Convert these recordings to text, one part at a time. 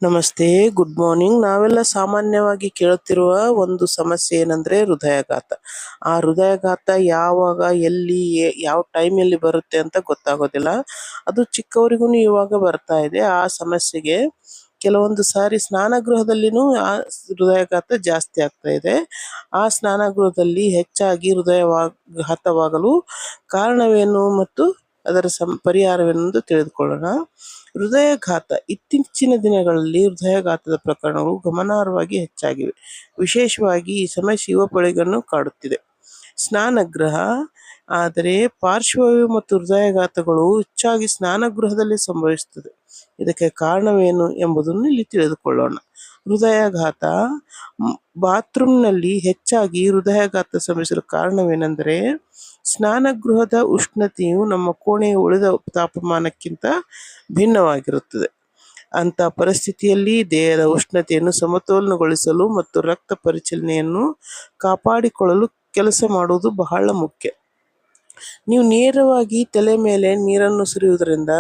ನಮಸ್ತೆ, good morning. ನಾವೆಲ್ಲ ಸಾಮಾನ್ಯವಾಗಿ ಕೇಳುತ್ತಿರುವ ಒಂದು ಸಮಸ್ಯೆ ಏನಂದ್ರೆ ಹೃದಯಾಘಾತ. ಆ ಹೃದಯಾಘಾತ ಯಾವಾಗ, ಎಲ್ಲಿ, ಯಾವ ಟೈಮಲ್ಲಿ ಬರುತ್ತೆ ಅಂತ ಗೊತ್ತಾಗೋದಿಲ್ಲ. ಅದು ಚಿಕ್ಕವರಿಗೂ ಇವಾಗ ಬರ್ತಾ ಇದೆ. ಆ ಸಮಸ್ಯೆಗೆ ಕೆಲವೊಂದು ಸಾರಿ ಸ್ನಾನಗೃಹದಲ್ಲಿನೂ ಆ ಹೃದಯಾಘಾತ ಜಾಸ್ತಿ ಆಗ್ತಾ ಇದೆ. ಆ ಸ್ನಾನಗೃಹದಲ್ಲಿ ಹೆಚ್ಚಾಗಿ ಹೃದಯಾಘಾತವಾಗಲು ಕಾರಣವೇನು ಮತ್ತು ಅದರ ಪರಿಹಾರವೆಂದು ತಿಳಿದುಕೊಳ್ಳೋಣ. ಹೃದಯಾಘಾತ. ಇತ್ತೀಚಿನ ದಿನಗಳಲ್ಲಿ ಹೃದಯಾಘಾತದ ಪ್ರಕರಣಗಳು ಗಮನಾರ್ಹವಾಗಿ ಹೆಚ್ಚಾಗಿವೆ. ವಿಶೇಷವಾಗಿ ಈ ಸಮಸ್ಯೆ ಯುವ ಪೀಳಿಗೆಯನ್ನು ಕಾಡುತ್ತಿದೆ. ಸ್ನಾನಗೃಹ. ಆದರೆ ಪಾರ್ಶ್ವವಾಯು ಮತ್ತು ಹೃದಯಾಘಾತಗಳು ಹೆಚ್ಚಾಗಿ ಸ್ನಾನಗೃಹದಲ್ಲಿ ಸಂಭವಿಸುತ್ತದೆ. ಇದಕ್ಕೆ ಕಾರಣವೇನು ಎಂಬುದನ್ನು ಇಲ್ಲಿ ತಿಳಿದುಕೊಳ್ಳೋಣ. ಹೃದಯಾಘಾತ. ಬಾತ್ರೂಮ್ನಲ್ಲಿ ಹೆಚ್ಚಾಗಿ ಹೃದಯಾಘಾತ ಸಂಭವಿಸಲು ಕಾರಣವೇನೆಂದರೆ ಸ್ನಾನಗೃಹದ ಉಷ್ಣತೆಯು ನಮ್ಮ ಕೋಣೆಯ ಉಳಿದ ತಾಪಮಾನಕ್ಕಿಂತ ಭಿನ್ನವಾಗಿರುತ್ತದೆ. ಅಂಥ ಪರಿಸ್ಥಿತಿಯಲ್ಲಿ ದೇಹದ ಉಷ್ಣತೆಯನ್ನು ಸಮತೋಲನಗೊಳಿಸಲು ಮತ್ತು ರಕ್ತ ಪರಿಚಲನೆಯನ್ನು ಕಾಪಾಡಿಕೊಳ್ಳಲು ಕೆಲಸ ಮಾಡುವುದು ಬಹಳ ಮುಖ್ಯ. ನೀವು ನೇರವಾಗಿ ತಲೆ ಮೇಲೆ ನೀರನ್ನು ಸುರಿಯುವುದರಿಂದ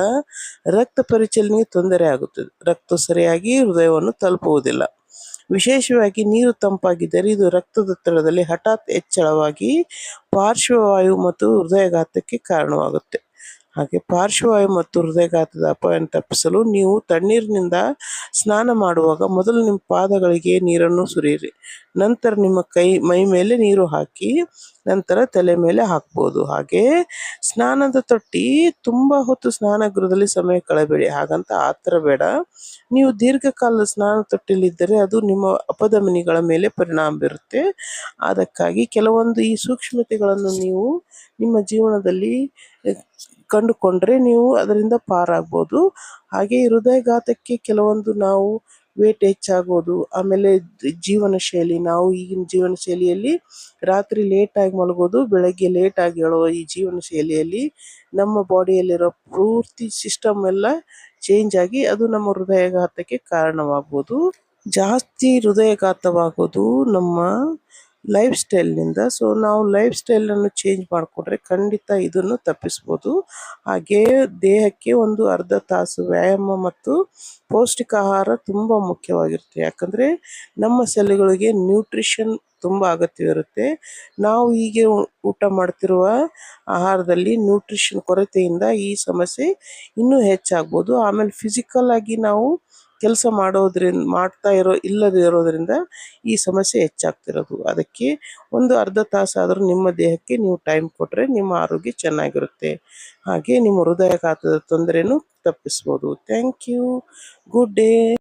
ರಕ್ತ ಪರಿಚಲನೆಗೆ ತೊಂದರೆ ಆಗುತ್ತದೆ. ರಕ್ತ ಸರಿಯಾಗಿ ಹೃದಯವನ್ನು ತಲುಪುವುದಿಲ್ಲ. ವಿಶೇಷವಾಗಿ ನೀರು ತಂಪಾಗಿದ್ದರೆ ಇದು ರಕ್ತದೊತ್ತಡದಲ್ಲಿ ಹಠಾತ್ ಹೆಚ್ಚಳವಾಗಿ ಪಾರ್ಶ್ವವಾಯು ಮತ್ತು ಹೃದಯಾಘಾತಕ್ಕೆ ಕಾರಣವಾಗುತ್ತೆ. ಹಾಗೆ ಪಾರ್ಶ್ವವಾಯು ಮತ್ತು ಹೃದಯಾಘಾತದ ಅಪಾಯವನ್ನು ತಪ್ಪಿಸಲು ನೀವು ತಣ್ಣೀರಿನಿಂದ ಸ್ನಾನ ಮಾಡುವಾಗ ಮೊದಲು ನಿಮ್ಮ ಪಾದಗಳಿಗೆ ನೀರನ್ನು ಸುರಿಯಿರಿ. ನಂತರ ನಿಮ್ಮ ಮೈ ಮೇಲೆ ನೀರು ಹಾಕಿ ನಂತರ ತಲೆ ಮೇಲೆ ಹಾಕ್ಬೋದು. ಹಾಗೆ ಸ್ನಾನದ ತೊಟ್ಟಿ ತುಂಬ ಹೊತ್ತು ಸ್ನಾನಗೃಹದಲ್ಲಿ ಸಮಯ ಕಳೆಬೇಡಿ. ಹಾಗಂತ ಆ ಥರ ಬೇಡ. ನೀವು ದೀರ್ಘಕಾಲದ ಸ್ನಾನ ತೊಟ್ಟಿಲಿದ್ದರೆ ಅದು ನಿಮ್ಮ ಅಪಧಮನಿಗಳ ಮೇಲೆ ಪರಿಣಾಮ ಬೀರುತ್ತೆ. ಅದಕ್ಕಾಗಿ ಕೆಲವೊಂದು ಈ ಸೂಕ್ಷ್ಮತೆಗಳನ್ನು ನೀವು ನಿಮ್ಮ ಜೀವನದಲ್ಲಿ ಕಂಡುಕೊಂಡ್ರೆ ನೀವು ಅದರಿಂದ ಪಾರಾಗ್ಬೋದು. ಹಾಗೆ ಹೃದಯಾಘಾತಕ್ಕೆ ಕೆಲವೊಂದು ನಾವು ವೇಟ್ ಹೆಚ್ಚಾಗೋದು, ಆಮೇಲೆ ಜೀವನ ಶೈಲಿ. ನಾವು ಈಗಿನ ಜೀವನ ಶೈಲಿಯಲ್ಲಿ ರಾತ್ರಿ ಲೇಟಾಗಿ ಮಲಗೋದು, ಬೆಳಗ್ಗೆ ಲೇಟಾಗಿ ಏಳುವ ಈ ಜೀವನ ಶೈಲಿಯಲ್ಲಿ ನಮ್ಮ ಬಾಡಿಯಲ್ಲಿರೋ ಪೂರ್ತಿ ಸಿಸ್ಟಮ್ ಎಲ್ಲ ಚೇಂಜ್ ಆಗಿ ಅದು ನಮ್ಮ ಹೃದಯಾಘಾತಕ್ಕೆ ಕಾರಣವಾಗ್ಬೋದು. ಜಾಸ್ತಿ ಹೃದಯಾಘಾತವಾಗೋದು ನಮ್ಮ ಲೈಫ್ ಸ್ಟೈಲ್ನಿಂದ. ಸೊ ನಾವು ಲೈಫ್ ಸ್ಟೈಲನ್ನು ಚೇಂಜ್ ಮಾಡಿಕೊಂಡ್ರೆ ಖಂಡಿತ ಇದನ್ನು ತಪ್ಪಿಸ್ಬೋದು. ಹಾಗೆ ದೇಹಕ್ಕೆ ಒಂದು ಅರ್ಧ ತಾಸು ವ್ಯಾಯಾಮ ಮತ್ತು ಪೌಷ್ಟಿಕ ಆಹಾರ ತುಂಬ ಮುಖ್ಯವಾಗಿರುತ್ತೆ. ಯಾಕಂದರೆ ನಮ್ಮ ಸೆಲ್ಗಳಿಗೆ ನ್ಯೂಟ್ರಿಷನ್ ತುಂಬ ಅಗತ್ಯವಿರುತ್ತೆ. ನಾವು ಹೀಗೆ ಊಟ ಮಾಡ್ತಿರುವ ಆಹಾರದಲ್ಲಿ ನ್ಯೂಟ್ರಿಷನ್ ಕೊರತೆಯಿಂದ ಈ ಸಮಸ್ಯೆ ಇನ್ನೂ ಹೆಚ್ಚಾಗ್ಬೋದು. ಆಮೇಲೆ ಫಿಸಿಕಲ್ ಆಗಿ ನಾವು ಕೆಲಸ ಇಲ್ಲದೇ ಇರೋದರಿಂದ ಈ ಸಮಸ್ಯೆ ಹೆಚ್ಚಾಗ್ತಿರೋದು. ಅದಕ್ಕೆ ಒಂದು ಅರ್ಧ ತಾಸಾದರೂ ನಿಮ್ಮ ದೇಹಕ್ಕೆ ನೀವು ಟೈಮ್ ಕೊಟ್ಟರೆ ನಿಮ್ಮ ಆರೋಗ್ಯ ಚೆನ್ನಾಗಿರುತ್ತೆ. ಹಾಗೆ ನಿಮ್ಮ ಹೃದಯಾಘಾತದ ತೊಂದರೆನೂ ತಪ್ಪಿಸ್ಬೋದು. Thank you. Good day.